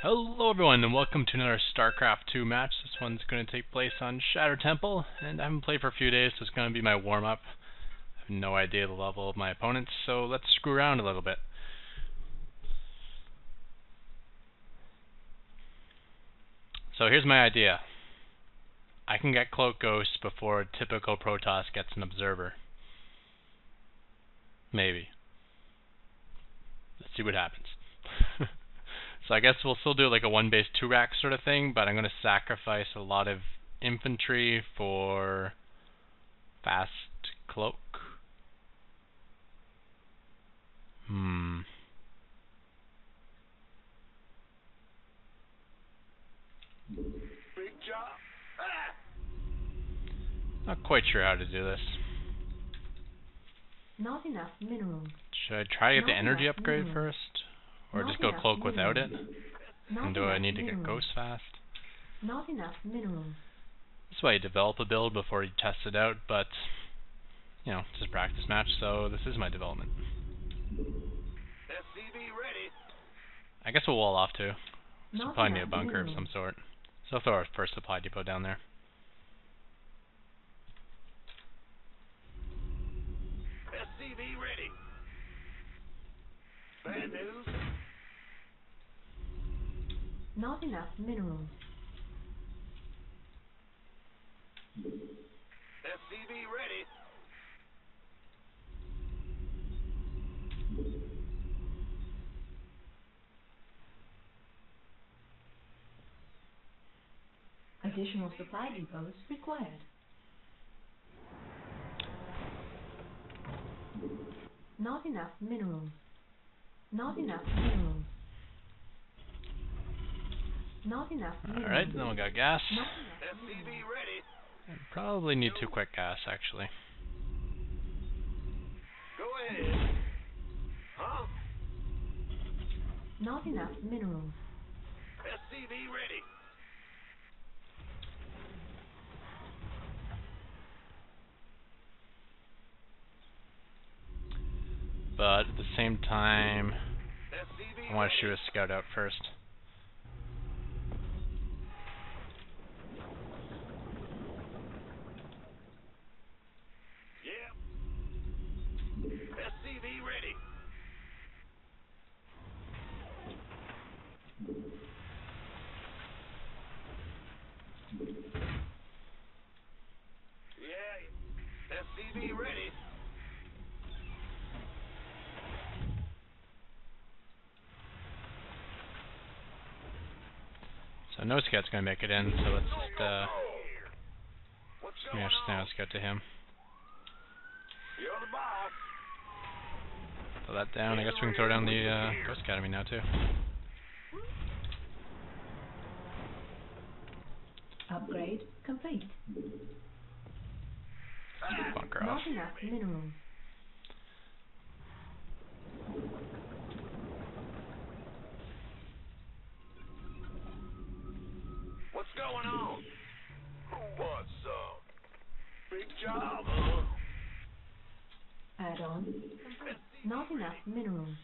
Hello everyone and welcome to another Starcraft 2 match. This one's going to take place on Shatter Temple, and I haven't played for a few days, so it's going to be my warm-up. I have no idea the level of my opponents, so let's screw around a little bit. So here's my idea. I can get Cloak Ghost before a typical Protoss gets an Observer. Maybe. Let's see what happens. So I guess we'll still do like a 1 base 2 rack sort of thing, but I'm going to sacrifice a lot of infantry for fast Cloak. Big job. Not quite sure how to do this. Not enough minerals. Should I try to get the Not energy enough upgrade minerals. first? Or Not just go enough Cloak without it? minerals. Not And do I enough need to get minerals. Ghost fast? Not enough minerals. This way you develop a build before you test it out, but you know, it's a practice match, so this is my development. SCV ready. I guess we'll wall off too. So we'll Not probably need a enough bunker of minerals. some sort. So I'll throw our first supply depot down there. SCV ready. Bad news. Not enough minerals. SCV ready. Additional supply depots required. Not enough minerals. Not enough minerals. Not enough minerals. Alright, then we got gas. Not enough SCV minerals. ready. Probably need 2 quick gas actually. Go ahead. Huh? Not enough minerals. SCV ready. But at the same time, SCV I want to ready. shoot a scout out first. Yep. SCV ready. Yeah. SCV ready. So no scout's gonna make it in, so let's just What's maybe I going should send on? a scout to him. You're the boss. Throw that down. I guess we can throw down the Ghost Academy now too. Upgrade complete. Bunker off. Not enough minerals. What's going on? Who wants some? Big job, huh? Add-on. Not enough minerals.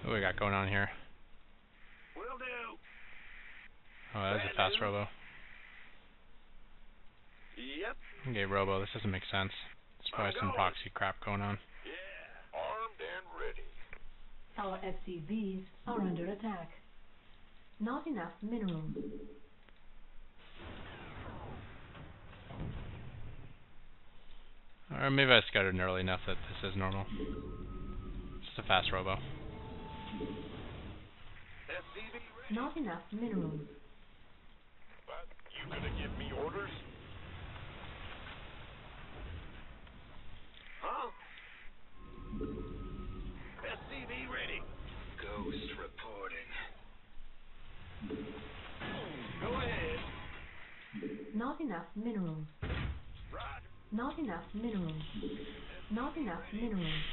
So what we got going on here? Will do. Oh, that was a fast robo. Yep. Okay, robo, this doesn't make sense. There's probably some proxy crap going on. Yeah. Armed and ready. Our SCVs are under attack. Not enough minerals. Or maybe I scouted early enough that this is normal. Just a fast robo. SCV ready. Not enough minerals. But you gonna give me orders? Huh? SCV ready. Ghost reporting. Go ahead. Not enough minerals. Roger. Not enough minerals. Not enough minerals.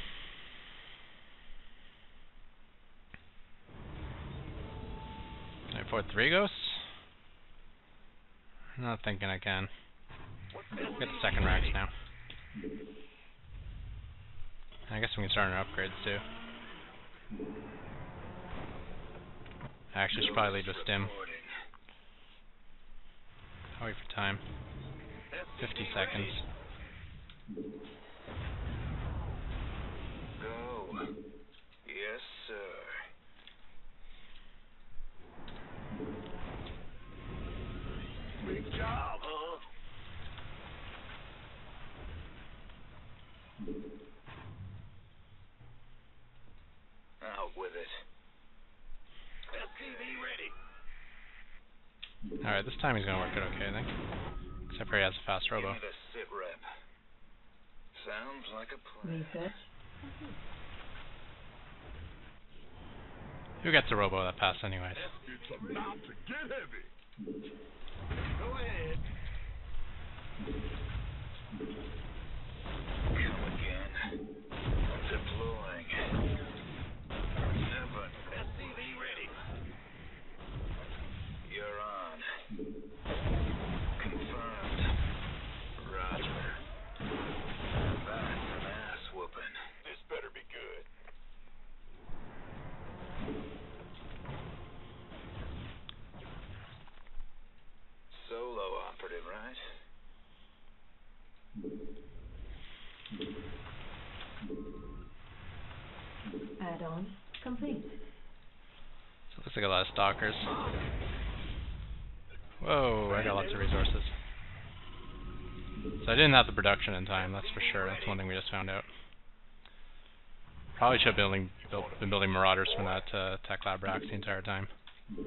Can I afford 3 ghosts? I'm not thinking I can. Get the second racks now. I guess we can start our upgrades too. actually should probably lead with stim. I'll wait for time. 50 seconds. Go. Yes, sir. Big job, huh? Out with it. SCV ready. Alright, this time he's gonna work it okay, I think. Except for he has a fast robo. Give me the sit rep. Sounds like a plan. Research. Who gets a robo that pass anyways? It's about to get heavy. Go ahead. Come again. Deploying. 7. SCV ready. You're on. Confirmed. Roger. That's an ass whooping. This better be good. Solo operative, right? Add-on complete. So it looks like a lot of stalkers. Whoa, I got lots of resources. So I didn't have the production in time, that's for sure. That's one thing we just found out. Probably should have been building Marauders from that Tech Lab racks the entire time. Who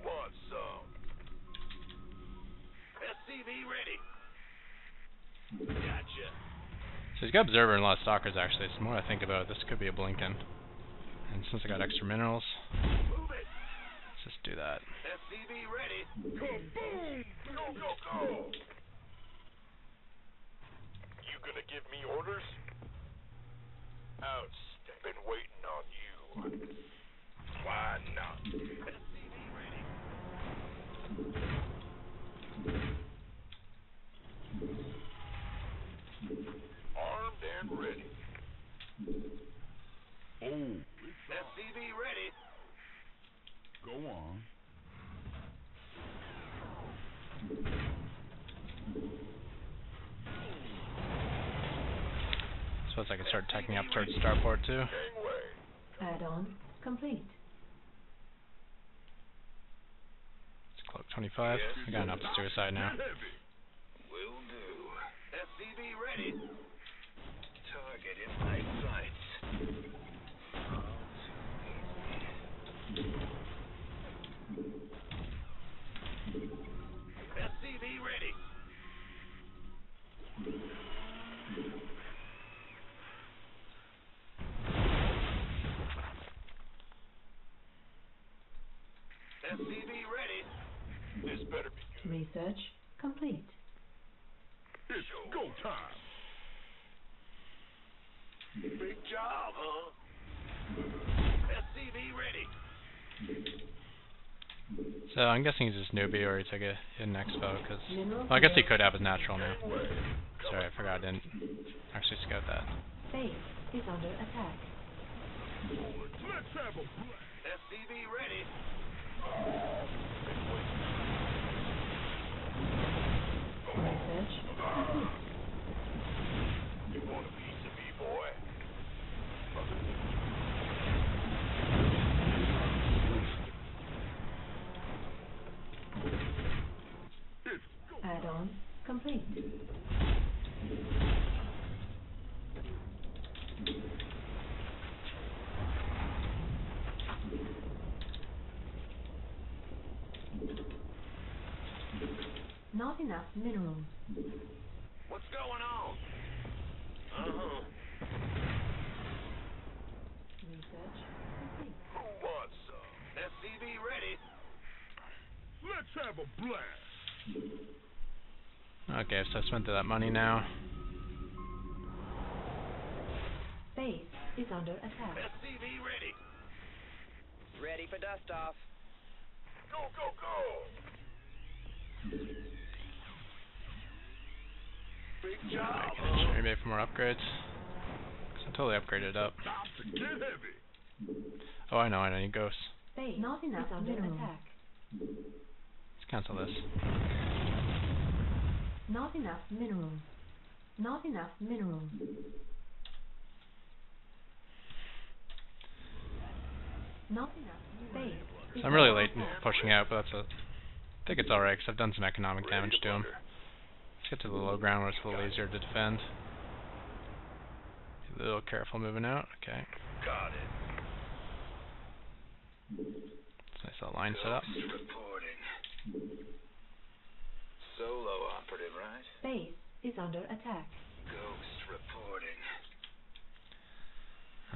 wants some? SCV ready. Gotcha. So he's got Observer and a lot of Stalkers actually, so the more I think about it, this could be a Blinken. And since I got extra minerals, Move it. let's just do that. SCV ready. Kaboom! Go, go, go! You gonna give me orders? Outstanding. Been waiting on you. Why not? SCV ready. Armed and ready. Oh, SCV ready. go on. Suppose I could start taking up towards Starport too. Gangway. Add-on complete. It's Cloak 25. I got enough to suicide now. Will do. SCV ready. Target in my sights. SCV ready. SCV ready. This better be good. Research complete. It's go time. Big job, huh? SCV ready. So I'm guessing he's just newbie or he took a hidden expo because, Mineral well, I guess he field. could have his natural now. Gangway. Sorry, I forgot I didn't actually scout that. Base is under attack. Let's have a blast. SCV ready. Research complete. You want a piece of me, boy? It's go. Add-on complete. Not enough minerals. What's going on? Uh-huh. Research complete. Who wants some? SCV ready. Let's have a blast. Okay, so I spent that money now. Base is under attack. SCV ready. Ready for dust off. Go, go, go! Big job, huh? Maybe for more upgrades. 'Cause I totally upgraded it up. About to get heavy. Oh, I know, I need ghosts. Base Base not enough is under attack. Let's cancel this. Not enough minerals. Not enough minerals. Not enough base. So I'm really late in pushing out, but I think it's alright because I've done some economic damage to him. Let's get to the low ground where it's a little easier to defend. Be a little careful moving out. Okay. Got it. Nice little line set up. Ghost reporting. Solo operative, right? Base is under attack. Ghost reporting.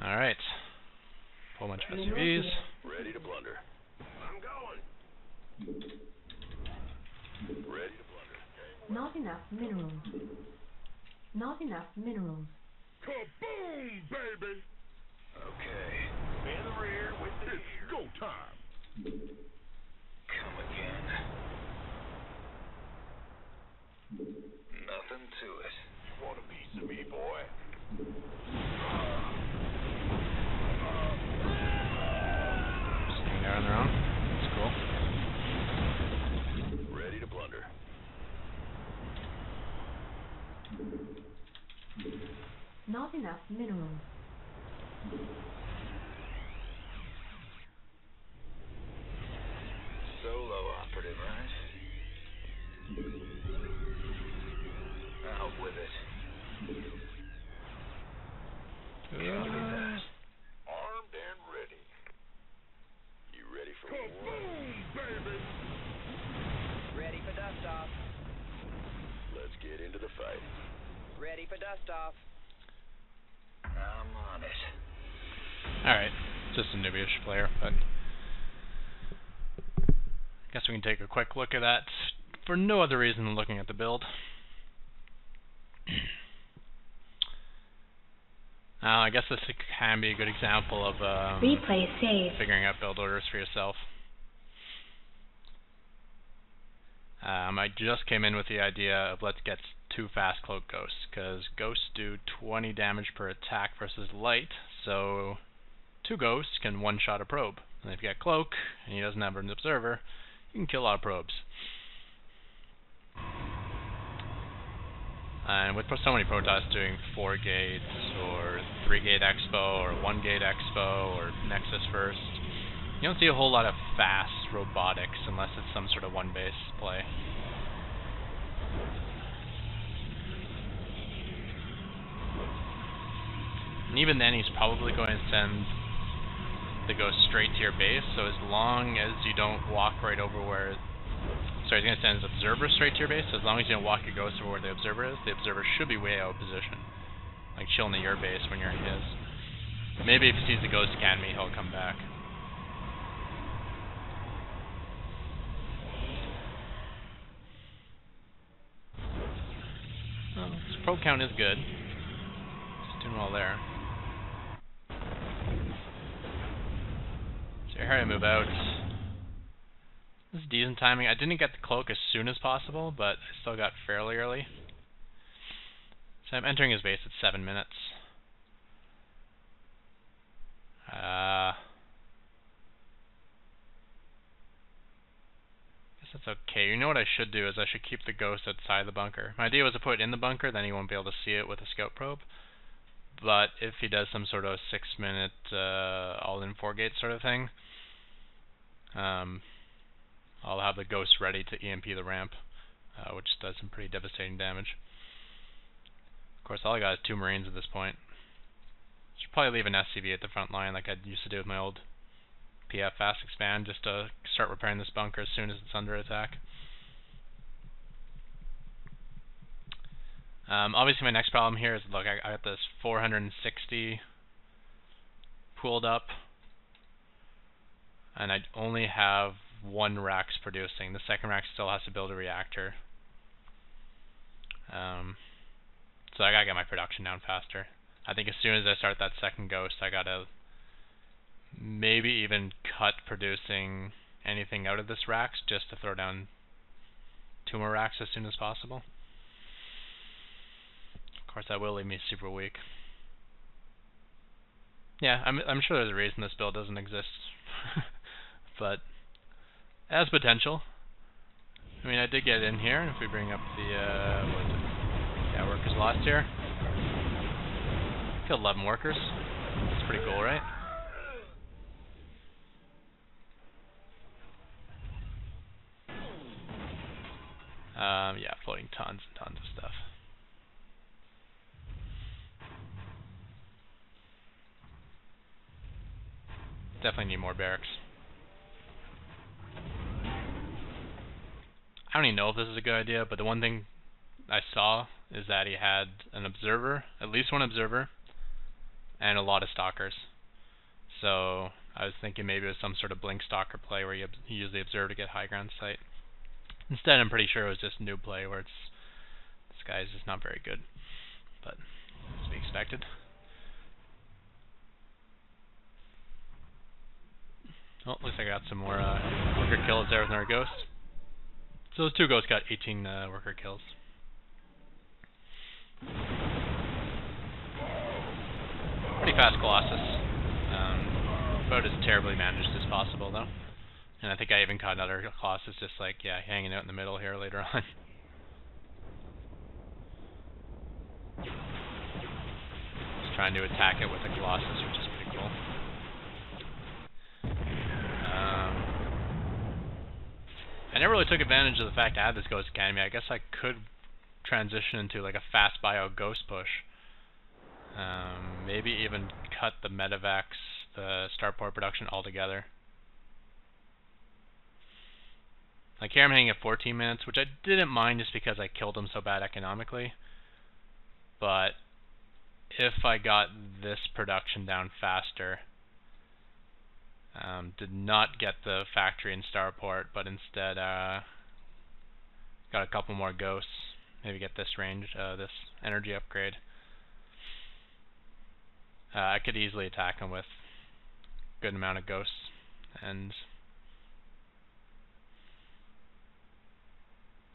Alright. Whole bunch of SUVs. Ready to blunder. I'm going. Ready to blunder. Not enough minerals. Not enough minerals. Kaboom, baby! Okay. In the rear with the It's gear. go time. Come again. Nothing to it. You want a piece of me, boy? Staying there on their own. That's cool. Ready to blunder. Not enough minerals. Solo operative, right? Out with it. Copy that. Armed and ready. You ready for war? Kaboom, baby! Ready for dust off. Let's get into the fight. Ready for dust off. I'm on it. Alright. Just a newbie-ish player, but I guess we can take a quick look at that for no other reason than looking at the build. I guess this can be a good example of Replay saved. figuring out build orders for yourself. I just came in with the idea of let's get 2 fast cloak ghosts, because ghosts do 20 damage per attack versus light, so 2 ghosts can one-shot a probe. And if you get cloak, and he doesn't have an observer, you can kill a lot of probes. And with so many protoss doing 4 gates, or 3 gate expo, or 1 gate expo, or Nexus first, you don't see a whole lot of fast robotics unless it's some sort of 1-base play. And even then he's probably going to send the ghost straight to your base, so as long as you don't walk right over where... Sorry, he's going to send his observer straight to your base, so as long as you don't walk your ghost over where the observer should be way out of position. Like chilling at your base when you're in his. Maybe if he sees the ghost academy, he'll come back. Well, his probe count is good. He's doing well there. So here I move out. This is decent timing. I didn't get the cloak as soon as possible, but I still got fairly early. So I'm entering his base at 7 minutes. Guess that's okay. You know what I should do is I should keep the ghost outside the bunker. My idea was to put it in the bunker, then he won't be able to see it with a scout probe. But if he does some sort of 6-minute all-in 4-gate sort of thing, I'll have the ghost ready to EMP the ramp, which does some pretty devastating damage. Of course, all I got is 2 Marines at this point. Should probably leave an SCV at the front line like I used to do with my old PF fast expand, just to start repairing this bunker as soon as it's under attack. Obviously my next problem here is, look, I got this 460 pooled up, and I only have 1 rack's producing. The second rack still has to build a reactor. So I gotta get my production down faster. I think as soon as I start that second ghost, I gotta maybe even cut producing anything out of this racks just to throw down 2 more racks as soon as possible. Of course, that will leave me super weak. Yeah, I'm sure there's a reason this build doesn't exist but it has potential. I mean, I did get in here, and if we bring up the, what is it? Yeah, workers lost here. Killed 11 workers. That's pretty cool, right? Yeah, floating tons and tons of stuff. Definitely need more barracks. I don't even know if this is a good idea, but the one thing I saw is that he had an observer, at least one observer, and a lot of stalkers. So I was thinking maybe it was some sort of blink stalker play where you use the observer to get high ground sight. Instead, I'm pretty sure it was just noob play where it's this guy is just not very good, but it's to be expected. Oh, looks like I got some more worker kills there with our ghost. So those two ghosts got 18 worker kills. Pretty fast Colossus. About as terribly managed as possible though. And I think I even caught another Colossus just like, yeah, hanging out in the middle here later on. Just trying to attack it with a Colossus, which is pretty cool. I never really took advantage of the fact I had this Ghost Academy. I guess I could transition into like a fast bio Ghost push. Maybe even cut the medevacs, the starport production altogether. Like here I'm hitting at 14 minutes, which I didn't mind just because I killed him so bad economically. But if I got this production down faster, did not get the factory and starport, but instead got a couple more ghosts, maybe get this range, this energy upgrade. I could easily attack him with a good amount of ghosts, and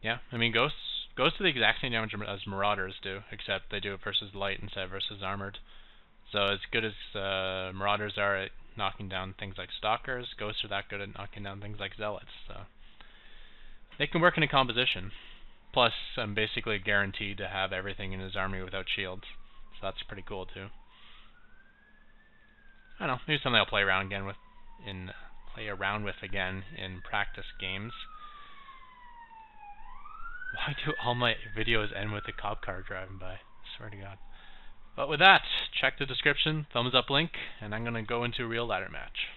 yeah, I mean ghosts do the exact same damage as Marauders do, except they do it versus light instead of versus armored. So as good as Marauders are at knocking down things like Stalkers, ghosts are that good at knocking down things like Zealots. So they can work in a composition. Plus, I'm basically guaranteed to have everything in his army without shields, so that's pretty cool too. I don't know, maybe something I'll play around with again in practice games. Why do all my videos end with a cop car driving by? I swear to God. But with that, check the description, thumbs up link, and I'm going to go into a real ladder match.